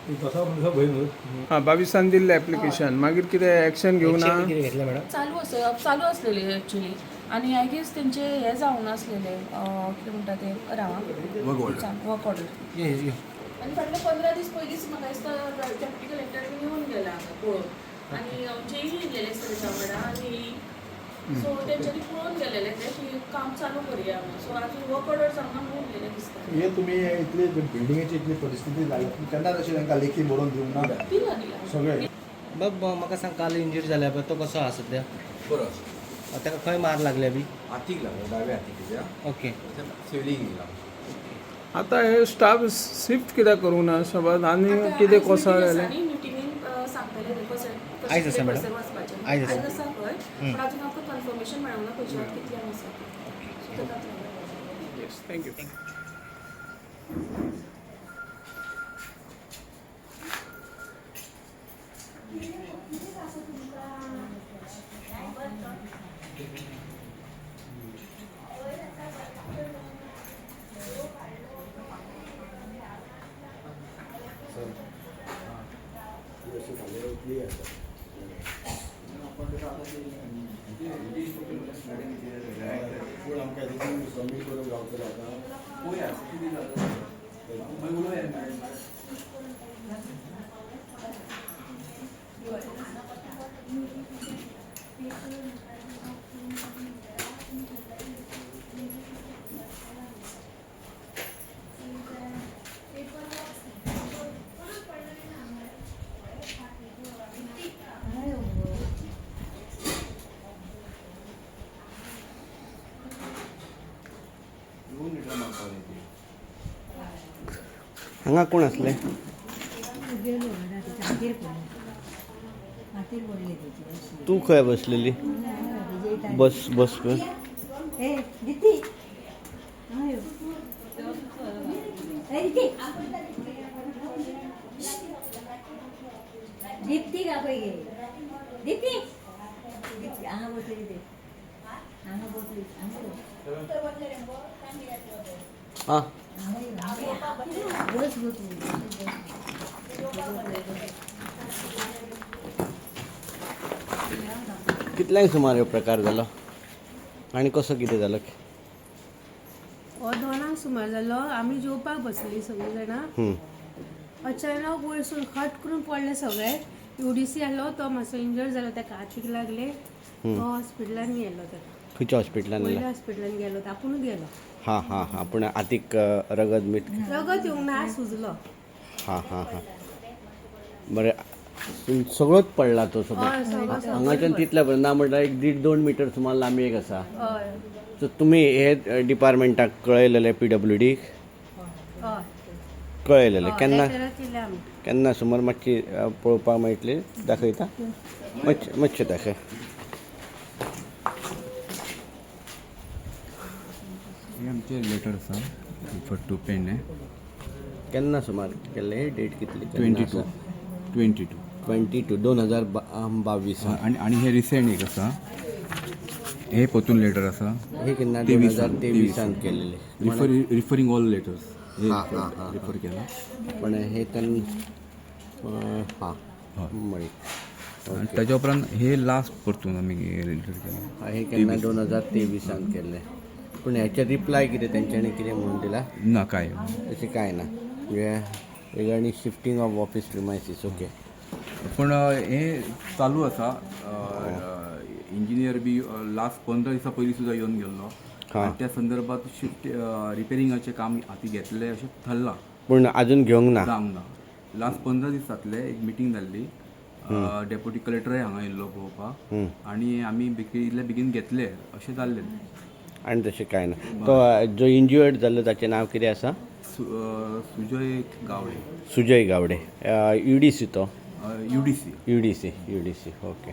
तसा म्हणजे भंय हां 22 दिल्लें एप्लिकेशन मागीर कितें एक्शन घेवना कितें घेतलें मॅडम चालू असलेली ॲक्च्युली आणि आय गेस तेंचे हे जावन आसलेले कितें म्हणटा ते रावा वर्क ऑर्डर ये आणि फाटले 15 दीस पयलींच म्हाका दिसता डेप्युटी कलेक्टर येवन गेला हांगा पळोवन आणि जेई येयलेले सर आणि सो तेंच्यांनी पळोवन गेलेले ते की काम चालू करूया म्हणून सो आजून वर्क ऑर्डर हांगा म्हणून गेले दिसता हे तुम्ही इतली बिल्डिंगेची इतली परिस्थिती जाली केन्ना तशें तांकां लेखी बरोवन दिवंक ना दिला सगळे बघ म्हाका सांग काल इंजरी जाल्या पळय तो कसो आहा सध्या बरो ताका खंय मार लागल्या बी हातीक लागलो डाव्या हातीक तेज्या ओके सिवलीक गेला आतां हे स्टाफ शिफ्ट कित्याक करूंक ना सोबत आनी कितें कोसळलेलें मिटिंगेन सांगतले आयज आसा मॅडम? आयज आयज आसा. आसा पळय पण अजून आमकां कन्फर्मेशन मेळूंक ना खंयच्या कितल्यान आसा सो ताका लागून येस थँक्यू सबमीट करून गावतले आतां हांगा कोण आसले तूं खंय बसलेली बस बस खंय दीप्ती का पळय गे दीप्ती हांगा बसली ते हांगा बसली आं बस बसली कितल्यांक सुमार ह्यो प्रकार जालो आनी कसो कितें जालो हो 2 सुमार जालो आमी जेवपाक बसली सगळीं जाणां अचानक वयरसून खट करून पडले सगळे UDC आसलो तो मातसो इंजर्ड जालो ताका हातीक लागले तो हॉस्पिटलान गेलो ताका खंयच्या हॉस्पिटलान पयल्या गेला हॉस्पिटलान गेलो आपुणूच गेलो हां हां हां पूण हातीक रगत मीठ रगत येवंक ना सुजलो हां हां हां बरें सगळोच पडला तो हय, सगळो, सगळो हांगाच्यान तितल्या पर्यंत ना म्हणल्यार 1.5-2 मिटर सुमार लांबी एक आसा हय सो तुमी हे डिपार्टमेंटाक कळयलेले PWDक हय कळयलेले केन्ना लेटरां केले आमी केन्ना सुमार मातशी पळोवपाक मेळटली दाखयता मातशें दाखय हे आमचे लेटर आसा फॉर टू पेंडे केन्ना सुमार केल्ले हे डेट कितली 22 2022 आणि हे रिसेंट एक आसा हे पोतून लेटर आसा हे केन्ना 2023 केलेले रिफरिंग ऑल लेटर्स हां रिफर केला पण हे तेन हां मळी आणि ताच्या उपरांत हे लास्ट परतून आमी लेटर केला हे केन्ना 2023 केल्ले पूण हेचे रिप्लाय कितें तेंच्यांनी कितें म्हणून दिला ना काय तशें कांय ना म्हणजे regarding shifting of office premises okay पण हे चालू आसा इंजिनियर बी लास्ट 15 दिसां पयलीं सुद्दां येवन गेल्लो आणि त्या संदर्भात शिफ्ट रिपेरिंगाचें काम हाती घेतलें अशें थारलां पूण अजून घेवंक ना जावंक ना लास्ट 15 दीस जातले एक मिटींग जाल्ली डेप्युटी कलेक्टरूय हांगा येयल्लो पळोवपाक आनी आमी इतले बेगीन घेतले अशें जाल्लें आनी तशें कांय ना तो जो इंज्युअर्ड जाल्लो ताचें नांव कितें आसा सुजय गावडे सुजय गावडे UDC तो UDC ओके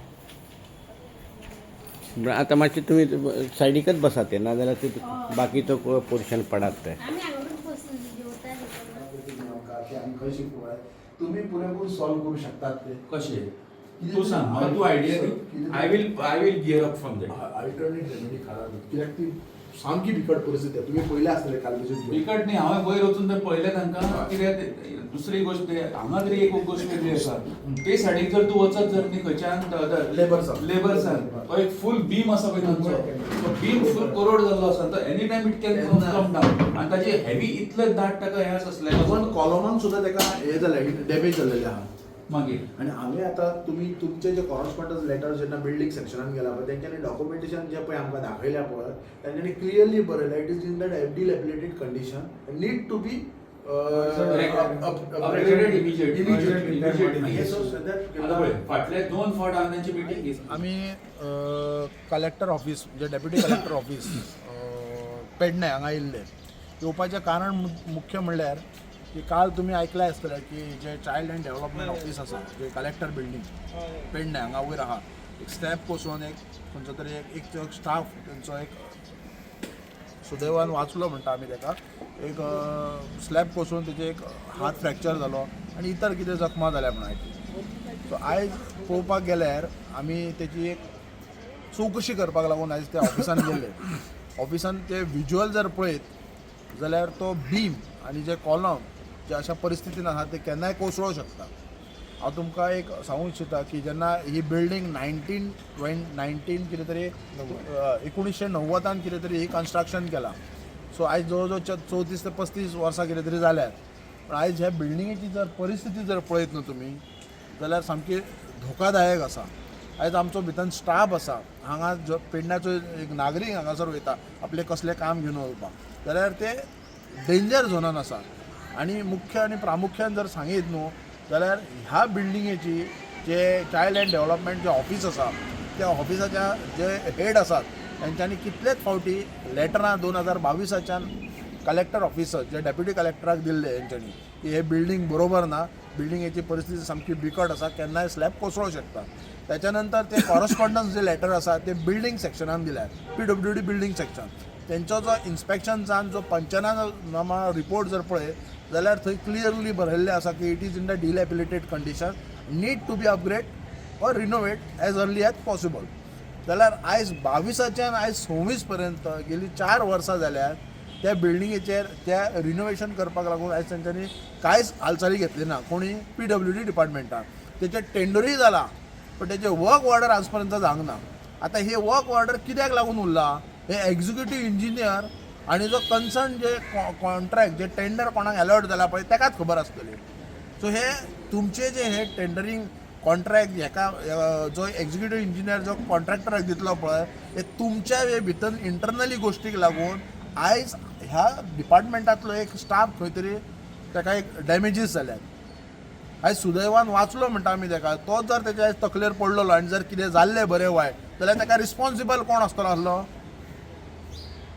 आतां मातशें तुमी सायडीकच बसात ते नाजाल्यार ते बाकीचो पोर्शन पडात ते तुम्ही पुरेपूर सॉल्व करू शकतात ते कशें तूं सांग म्हाका तूं idea the I will gear up from that alternate remedy काढा कित्याक ती सामकी बिकट परिस्थिती आहे. तुम्ही पहिले असले काल विजीट बिकट न्ही हांवें वयर वचून ते पळयलें तांकां कितें दुसरी गोष्ट हांगा तरी एक गोष्ट वेगळी आसा ते सायडीक जर तूं वचत जर न्ही खंयच्यान लेबर्सान तो एक फूल बीम आसा पळय तांचो तो बीम फूल करोड जाल्लो आसा तो any time it can come down आनी ताचे हेवी इतले दाट ताका हे आसले पण कॉलमान सुद्धा त्याका हे झालं डॅमेज झालेले आहा मागीर आणि हांवें आतां तुमी तुमचे जे कॉरस्पॉन्डन्स लेटर जेन्ना बिल्डींग सेक्शनान गेला पळय तेंच्यांनी डॉक्युमेंटेशन जे पळय आमकां दाखयल्या पळय तेंच्यांनी क्लियरली बरयला it is in that dilapidated condition need to be upgraded immediately. So that आता पळय फाटले 2 फावट हांवें तांची मिटींग आम्ही कलेक्टर ऑफिस म्हणजे डेप्युटी कलेक्टर ऑफिस पेडणे हांगा येयल्ले येवपाचें कारण मुख्य म्हणल्यार की काल तुम्ही ऐकलें आसतलें की जे चायल्ड एंड डेव्हलपमेंट ऑफिस आसा जे कलेक्टर बिल्डींग पेडणे हांगा वयर आहा एक स्टॅप कोसोवन एक खंयचो तरी एक स्टाफ तेंचो एक सुदैवान वाचलो म्हणटा आमी तेका एक स्लॅब कोसोवन तेजे एक हात फ्रॅक्चर जालो आनी इतर कितें जखमा जाल्या म्हणून आयकली. सो आयज पळोवपाक गेल्यार आमी तेची एक चवकशी करपाक लागून आयज त्या ऑफिसान गेले. ऑफिसान ते विज्युअल जर पळयत जाल्यार तो बीम आनी जे कॉलम जे अशा परिस्थितीन आसा ते केन्नाय कोसळूंक शकता. हांव तुमकां एक सांगूंक इच्छिता की जेन्ना ही बिल्डींग 19 कितें तरी 1990 कितें तरी ही कन्स्ट्रक्शन केलां. सो आयज जवळ जवळ 34 ते 35 वर्सां कितें तरी जाल्यात. पण आयज ह्या बिल्डिंगेची जर परिस्थिती जर पळयत न्हू तुमी जाल्यार सामकी धोकादायक आसा. आयज आमचो भितर स्टाफ आसा हांगा जो पेडण्याचो एक नागरीक हांगासर वयता आपलें कसलें काम घेवन वचपाक जाल्यार ते डेंजर झोनान आसा. आनी मुख्य आनी प्रामुख्यान जर सांगीत न्हू जाल्यार ह्या बिल्डिंगेची जे चायल्ड एंड डेव्हलपमेंट जे ऑफिस आसा त्या ऑफिसाच्या जे हेड आसात तांच्यांनी कितलेच फावटी लेटरां 2022च्यान कलेक्टर ऑफिसर जे डेप्युटी कलेक्टराक दिल्ले हेंच्यांनी की हे बिल्डींग बरोबर ना बिल्डिंगेची परिस्थिती सामकी बिकट आसा केन्नाय स्लॅब कोसळूंक शकता. त्याच्या नंतर ते कॉरस्पॉन्डन्स जे लेटर आसा ते बिल्डींग सेक्शनान दिल्यार PWD बिल्डींग सेक्शन तेंचो जो इन्स्पेक्शनचान जो पंचनामा रिपोर्ट जर पळय जाल्यार थंय क्लियरली बरयल्लें आसा की it is in the dilapidated condition need to be upgrade or renovate as early as possible. जाल्यार आयज 22च्यान आयज 26 पर्यंत गेली 4 वर्सां जाल्यार त्या बिल्डिंगेचेर त्या रिनोवेशन करपाक लागून आयज तांच्यांनी कांयच हालचाली घेतली ना कोणी PWD डिपार्टमेंटान. तेचें टेंडरूय जाला पण तेचे वर्क ऑर्डर आज पर्यंत जावंक ना. आतां हे वर्क ऑर्डर कित्याक लागून उरला हे एक्झिक्युटीव इंजिनियर आनी जो कन्सर्न जे कॉन्ट्रॅक्ट जे टेंडर कोणाक अलॉट जाला पळय तेकाच खबर आसतली. सो हे तुमचे जे हे टेंडरींग कॉन्ट्रॅक्ट हेका जो एक्झिक्युटीव इंजिनियर जो कॉन्ट्रॅक्टराक दितलो पळय हे तुमच्या हे भितर इंटरनली गोश्टीक लागून आयज ह्या डिपार्टमेंटांतलो एक स्टाफ खंय तरी ताका एक डॅमेजीस जाल्यात. आयज सुदैवान वाचलो म्हणटा आमी ताका तो जर तेच्या आयज तकलेर पडलेलो आनी जर कितें जाल्लें बरें वायट जाल्यार ताका रिस्पॉन्सिबल कोण आसतलो आसलो.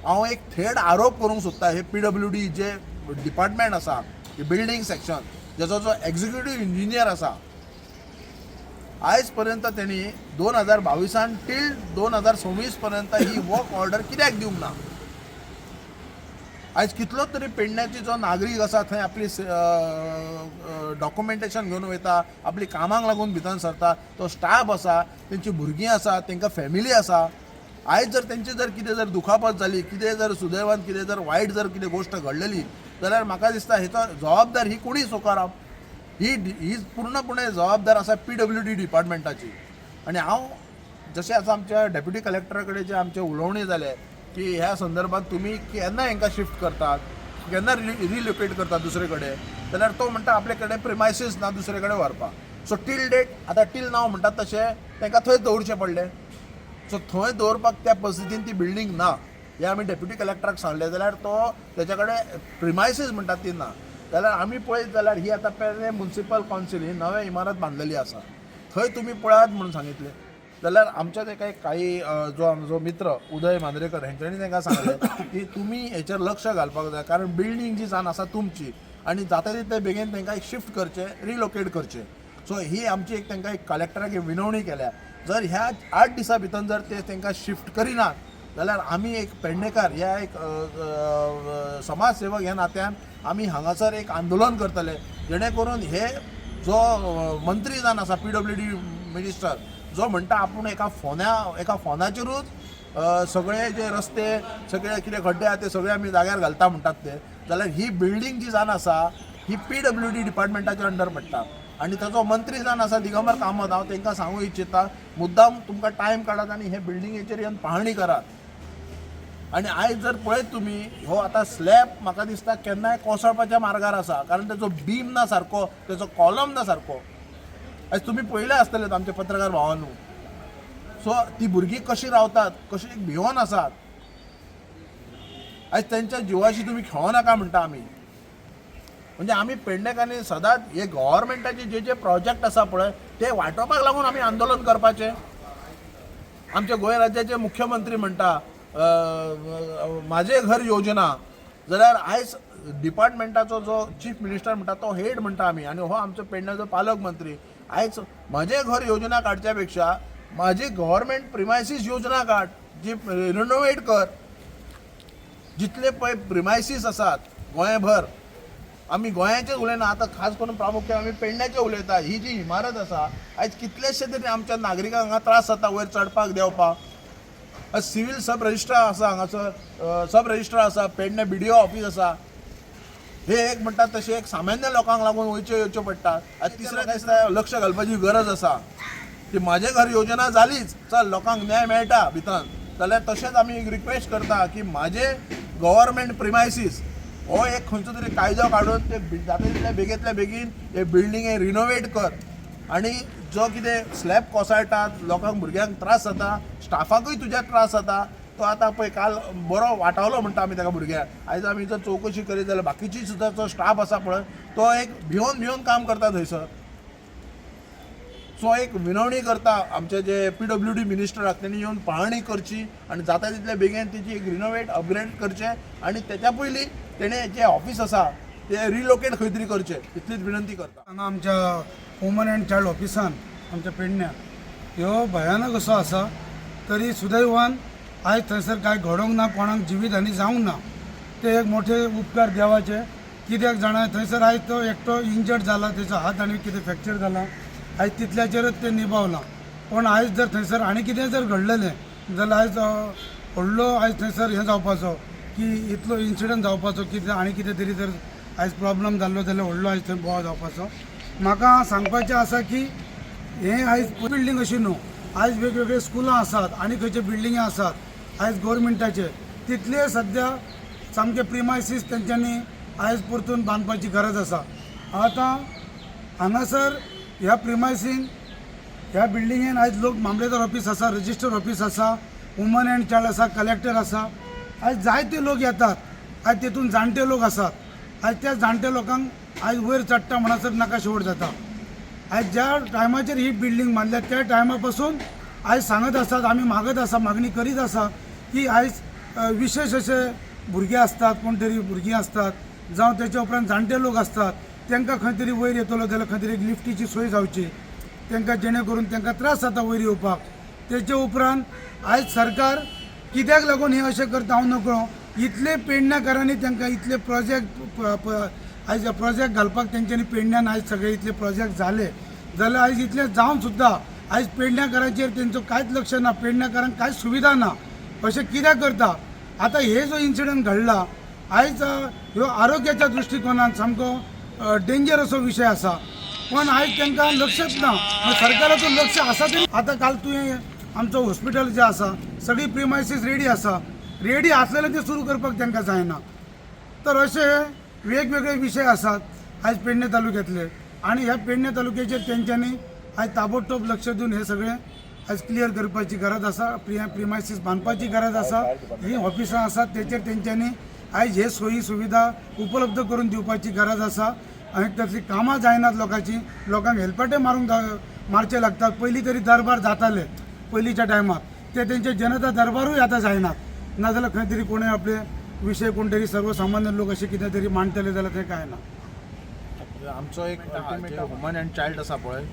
हांव एक थेट आरोप करूंक सोदता हे PWD जे डिपार्टमेंट आसा बिल्डींग सेक्शन जेचो जो एक्झिक्युटीव इंजिनियर आसा आयज पर्यंत त्यांनी 2022 टील 2026 पर्यंत ही वर्क ऑर्डर कित्याक दिवंक ना. आयज कितलो तरी पेडण्याची जो नागरीक आसा थंय आपली डॉक्युमेंटेशन घेवन वयता आपली कामाक लागून भितर सरता तो स्टाफ आसा तेंची भुरगीं आसा तेंकां फॅमिली आसा. आयज जर तेंची जर कितें जर दुखापत जाली कितें जर सुदैवान कितें जर वायट जर कितें गोश्ट घडलेली जाल्यार म्हाका दिसता हेचो जबाबदार ही कोणी स्वीकारप ही पूर्णपणे जबाबदार आसा PWD डिपार्टमेंटाची. आनी हांव जशें आतां आमच्या डेप्युटी कलेक्टरा कडेन जे आमचे उलोवणी जाले की ह्या संदर्भात तुमी केन्ना हांकां शिफ्ट करतात केन्ना रिलोकेट करतात दुसरे कडेन जाल्यार तो म्हणटा आपले कडेन प्रिमायसीस ना दुसरे कडेन व्हरपाक. सो टील डेट आतां टील नाव म्हणटात तशें तांकां थंय दवरचें पडलें. सो थंय दवरपाक त्या पद्दतीन ती बिल्डींग ना हे आमी डेप्युटी कलेक्टराक सांगलें जाल्यार तो तेच्या कडेन प्रिमायसीस म्हणटात ती ना. जाल्यार आमी पळयत जाल्यार ही आतां पेडणे म्युनिसिपल कावन्सील ही नवी इमारत बांदलेली आसा थंय तुमी पळयात म्हणून सांगितलें जाल्यार आमच्या ताका एक काही जो मित्र उदय मांद्रेकर हेंच्यांनी तांकां सांगलें की तुमी हेचेर लक्ष घालपाक जाय कारण बिल्डींग जी जावन आसा तुमची आनी जाता तितले बेगीन तांकां शिफ्ट करचें रिलोकेट करचें. सो ही आमची एक तांकां एक कलेक्टराक विनवणी केल्या जर ह्या 8 दिसां भितर जर ते तांकां शिफ्ट करिनात जाल्यार आमी एक पेडणेकार ह्या एक समाज सेवक ह्या नात्यान आमी हांगासर एक आंदोलन करतले जेणे करून हे जो मंत्री जावन आसा PWD मिनिस्टर जो म्हणटा आपूण एका फोनाचेरूच सगळे जे रस्ते सगळे कितें खड्डे आहा ते सगळे आमी जाग्यार घालता म्हणटात ते, जाल्यार ही बिल्डींग जी जावन आसा ही PWD डिपार्टमेंटाच्या अंडर पडटा आणि ताचो मंत्री जावन आसा दिगंबर कामत. हांव तांकां सांगूंक इच्छिता मुद्दाम तुमकां टायम काडात आनी हे बिल्डिंगेचेर येवन पाहणी करात. आणि आयज जर पळयत तुमी हो आतां स्लॅब म्हाका दिसता केन्नाय कोसळपाच्या मार्गार आसा, कारण तेचो बीम ना सारको, तेचो कॉलम ना सारको. आयज तुमी पळयले आसतलेत आमचे पत्रकार भावांनो. सो ती भुरगीं कशीं रावतात, कशीं भिवून आसात. आयज तेंच्या जिवाशी तुमी खेळो नाका म्हणटा आमी. म्हणजे आमी पेडणेकारांनी सदांच हे गव्हर्मेंटाचे जे प्रोजेक्ट आसा पळय ते वांटोवपाक लागून आमी आंदोलन करपाचें. आमच्या गोंय राज्याचे मुख्यमंत्री म्हणटा माझे घर योजना, जाल्यार आयज डिपार्टमेंटाचो जो चीफ मिनिस्टर म्हणटा तो हेड म्हणटा आमी, आनी हो आमचो पेडण्याचो पालक मंत्री. आयज म्हजे घर योजना काडच्या पेक्षा माझी गव्हर्मेंट प्रिमायसीस योजना काड, जी रिनोवेट कर. जितले पळय प्रिमायसीस आसात गोंयभर, आमी गोंयाचेच उलयना, आतां खास करून प्रामुख्यान आमी पेडण्याचे उलयता. ही जी इमारत आसा आयज कितलेशे तरी आमच्या नागरिकांक हांगा त्रास जाता वयर चडपाक देंवपाक. सिव्हिल सब रजिस्ट्रार आसा हांगासर, सब रजिस्ट्रार आसा, पेडणे BDO ऑफिस आसा. हे एक म्हणटात तशें एक सामान्य लोकांक लागून वयच्यो येवच्यो पडटा. आनी तिसरें दिसता लक्ष घालपाची गरज आसा की म्हाजे घर योजना जालीच, चल लोकांक न्याय मेळटा भितर, जाल्यार तशेंच आमी एक रिक्वेस्ट करता की म्हाजे गव्हर्मेंट प्रिमायसीस हो एक खंयचो तरी कायदो काडून ते जाता तितल्या बेगींतल्या बेगीन हे बिल्डिंगे रिनोवेट कर. आणि जो कितें स्लॅब कोसळटात, लोकांक भुरग्यांक त्रास जाता, स्टाफाकूय तुज्या त्रास जाता. तो आतां पळय काल बरो वाटावलो म्हणटा आमी ताका भुरग्याक. आयज आमी जर चवकशी करीत जाल्यार बाकीची सुद्दां जो स्टाफ आसा पळय तो एक भिवून काम करता थंयसर. सो एक विनवणी करता आमचे जे PWD मिनिस्टर आसा त्यांनी येवन पाहणी करची आणि जाता तितल्या बेगीन तेची एक रिनोवेट अपग्रेड करचे आणि त्याच्या पयलीं तेणे जे ऑफिस आसा ते रिलोकेट खंय तरी करचे, इतलीच विनंती करता. हांगा आमच्या वुमन अँड चायल्ड ऑफिसान आमच्या पेडण्या ह्यो भयानक असो आसा, तरी सुदैवान आयज थंयसर कांय घडोवंक ना, कोणाक जिवीत हानी जावंक ना. ते एक मोठे उपकार देवाचे. कित्याक जाणा थंयसर आयज तो एकटो इंजर्ड जाला, तेचो हात आनी कितें फ्रॅक्चर जाला, आयज तितल्याचेरच ते निभावला. पण आयज जर थंयसर आनी कितें जर घडलेलें जाल्यार आयज व्हडलो आयज थंयसर हें जावपाचो की इतलो इन्सिडंट जावपाचो, कितें आनी कितें तरी जर आयज प्रॉब्लम जाल्लो जाल्यार व्हडलो आयज थंय बोवाळ जावपाचो. म्हाका सांगपाचें आसा की हें आयज बिल्डींग अशी न्हू, आयज वेगवेगळे स्कुलां आसात आनी खंयचे बिल्डिंगे आसात आयज गव्हर्मेंटाचे, तितले सद्या सामके प्रिमायसीस तेंच्यांनी आयज परतून बांदपाची गरज आसा. आतां हांगासर ह्या प्रिमायसीन ह्या बिल्डिंगेन आयज लोक मामलेदार ऑफिस आसा, रजिस्टर ऑफिस आसा, वुमन अँड चायल्ड आसा, कलेक्टर आसा. आयज जायते लोक येतात. आयज तेतून जाणटे लोक आसात. आयज त्या जाणट्या लोकांक आयज वयर चडटा म्हणसर नाका शेवट जाता. आयज ज्या टायमाचेर ही बिल्डींग बांदल्या त्या टायमा पासून आयज सांगत आसात, आमी मागत आसा, मागणी करीत आसा की आयज विशेष अशे भुरगे आसतात, कोण तरी भुरगीं आसतात, जावं तेच्या उपरांत जाणटे लोक आसतात, तांकां खंय तरी वयर येतलो जाल्यार खंय तरी एक लिफ्टीची सोय जावची, तांकां जेणे करून तांकां त्रास जाता वयर येवपाक. तेचे उपरांत आयज सरकार कित्याक लागून हे अशें करता हांव नकळो. इतले पेडण्याकारांनी तांकां इतले आयज प्रोजेक्ट घालपाक तेंच्यांनी पेडण्यान आयज सगळे इतले प्रोजेक्ट जाले जाल्यार आयज इतले जावन सुद्दां आयज पेडण्याकारांचेर तेंचो कांयच लक्ष ना, पेडण्याकारांक कांयच सुविधा ना. अशें कित्याक करता. आतां हे जो इन्सिडंट घडला आयज ह्यो आरोग्याच्या दृश्टिकोनान सामको डेंजर असो विषय आसा, पण आयज तांकां लक्षच ना. सरकाराचो लक्ष आसा तरी आतां काल तुवें आमचो हॉस्पिटल जें आसा सगळी प्रिमायसीस रेडी आसा, रेडी आसलेलें तें सुरू करपाक तांकां जायना. तर अशे वेगवेगळे विशय आसात आयज पेडणे तालुक्यांतले आनी ह्या पेडणे तालुक्याचेर तेंच्यांनी आयज ताबडतोब लक्ष दिवन हे सगळें आयज क्लियर करपाची गरज आसा. प्रिमायसीस बांदपाची गरज आसा. ही ऑफिसां आसात तेचेर तेंच्यांनी आयज हे सोयी सुविधा उपलब्ध करून दिवपाची गरज आसा. आनी तसली कामां जायनात लोकांची, लोकांक हेल्पाटे मारचे लागतात. पयलीं तरी दरबार जाताले पयलींच्या टायमार, ते तेंचे जनता दरबारूय आतां जायनात. नाजाल्यार खंय तरी कोणें आपले विशय कोण तरी सर्वसामान्य लोक अशें कितें तरी मांडटले जाल्यार तें कांय ना. आमचो एक वुमन अँड चायल्ड आसा पळय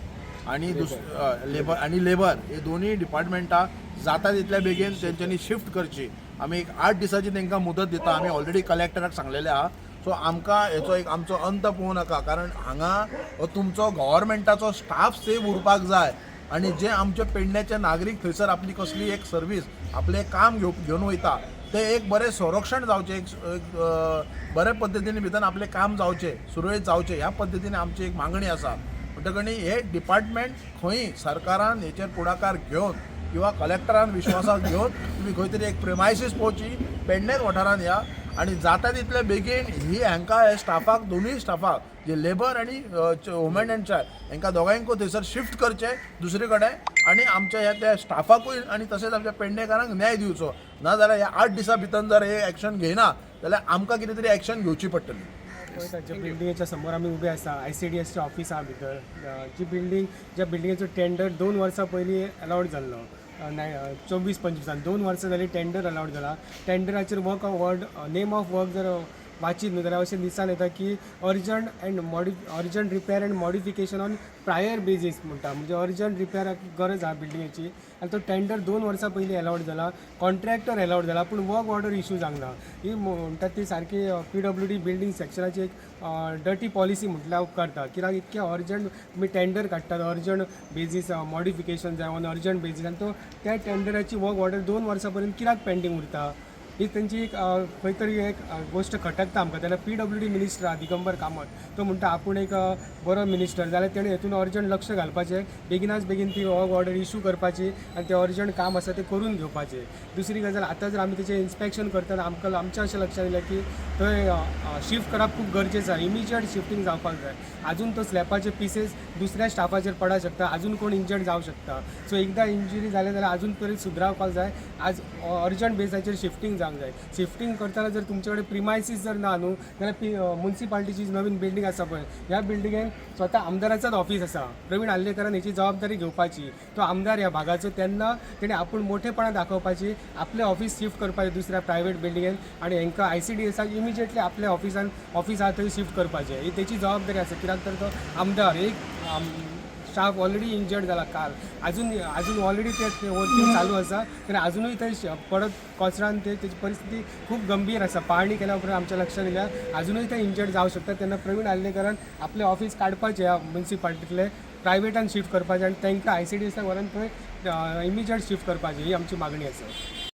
आनी लेबर हे दोनूय डिपार्टमेंटां जाता तितल्या बेगीन तेंच्यांनी शिफ्ट करची. आमी एक 8 दिसांची तांकां मुदत दिता. आमी ऑलरेडी कलेक्टराक सांगलेलें आहा. सो आमकां हेचो एक आमचो अंत पोवं नाका, कारण हांगा तुमचो गव्हर्मेंटाचो स्टाफ सेव उरपाक जाय आणि जे आमचे पेडण्याचे नागरीक थंयसर आपली कसली एक सर्वीस आपले काम घेवन वयता ते एक बरें संरक्षण जावचें, एक बरे पद्दतीने भितर आपले काम जावचें, सुरळीत जावचें, ह्या पद्दतीने आमची एक मागणी आसा. म्हणटकणी हे डिपार्टमेंट खंय सरकारान हेचेर पुढाकार घेवन किंवा कलेक्टरान विश्वासाक घेवन तुमी खंय तरी एक प्रिमायसीस पोवची, पेडणेच वाठारांत या आणि जाता तितले बेगीन ही हांकां हे स्टाफाक, दोनूय स्टाफाक जे लेबर आनी वुमन एंड चायल्ड हांकां दोगांयकूय थंयसर शिफ्ट करचें दुसरे कडेन आनी आमच्या ह्या त्या स्टाफाकूय आनी तशेंच आमच्या पेडणेकारांक न्याय दिवचो. नाजाल्यार ह्या 8 दिसां भितर जर हे एक्शन घेयना जाल्यार आमकां कितें तरी एक्शन घेवची पडटली. ज्या बिल्डिंगेच्या समोर आमी उबे आसा ICDSचें ऑफिस आहा भितर, जी बिल्डींग ज्या बिल्डिंगेचो टेंडर 2 वर्सां पयलीं अलाउड जाल्लो 24-25 2 वर्सां जालीं टेंडर अलाउड जाला. टेंडराचेर work of word name of work जर वाचीत न्हू जाल्यार अशें दिसान येता की urgent repair and modification on prior basis म्हणटा, म्हणजे अर्जंट रिपेराक गरज आहा बिल्डिंगेची आनी तो टेंडर 2 वर्सां पयलीं अलाउड जाला, कॉन्ट्रॅक्टर अलाउड जाला पूण वर्क ऑर्डर इश्यू जावंक ना. ही म्हणटात ती सारकी PWD बिल्डींग सेक्शनाची एक डर्टी पॉलिसी म्हटल्यार उपकारता. कित्याक इतके अर्जंट तुमी टेंडर काडटात, अर्जंट बेजीस मॉडिफिकेशन जाय ऑन अर्जंट बेजीस आनी तो त्या टेंडराची वर्क ऑर्डर 2 वर्सां पर्यंत कित्याक पेंडींग उरता. ही त्यांची एक खंय तरी एक गोष्ट खटकता आमकां. तेन्ना PWD मिनिस्टर आहा दिगंबर कामत, तो म्हणटा आपूण एक बरो मिनिस्टर जाल्यार तेणें हेतून अर्जंट लक्ष घालपाचें, बेगिनाच बेगीन ती वर्क ऑर्डर इश्यू करपाची आनी तें अर्जंट काम आसा तें करून घेवपाचें. दुसरी गजाल आतां जर आमी तेचें इन्स्पेक्शन करतना आमच्या अशें लक्षात येयलें की थंय शिफ्ट करप खूब गरजेचें आसा, इमिजिएट शिफ्टींग जावपाक जाय. आजून तो स्लॅबाचे पिसेस दुसऱ्या स्टाफाचेर पडा शकता, आजून कोण इंजर्ड जावं शकता. सो एकदां इंजुरी जालें जाल्यार आजून तरी सुदरावपाक जाय. आज अर्जंट बेसाचेर शिफ्टींग जावंक जाय. शिफ्टींग करतना जर तुमचे कडेन प्रिमायसीस जर ना न्हू जाल्यार म्युन्सिपाल्टीची नवीन बिल्डींग आसा पळय, ह्या बिल्डिंगेन स्वता आमदाराचोच ऑफीस आसा. प्रवीण आल्लेकरान हेची जबाबदारी घेवपाची. तो आमदार ह्या भागाचो, तेन्ना तेणें आपूण मोठेपणां दाखोवपाची, आपलें ऑफीस शिफ्ट करपाचें दुसऱ्या प्रायवेट बिल्डिंगेन आनी हांकां ICDSाक इमिजिएटली आपल्या ऑफिस आहा थंय शिफ्ट करपाचें. ही तेची जबाबदारी आसा. कित्याक तर तो आमदार एक स्टाफ ऑलरेडी इंजर्ड जाला काल, अजून ऑलरेडी ते वर्किंग चालू आसा आनी अजूनय थंय पडत कोसळ्यान तेची परिस्थिती खूब गंभीर आसा. पाहणी केल्या उपरांत आमच्या लक्षात येयल्या अजूनय ते इंजर्ड जावं शकता. तेन्ना प्रवीण आल्लेकरान आपलें ऑफीस काडपाचें ह्या म्युन्सिपाल्टींतले, प्रायवेटान शिफ्ट करपाचें आनी तांकां ICDSाक व्हरून थंय इमिजिएट शिफ्ट करपाचें, ही आमची मागणी आसा.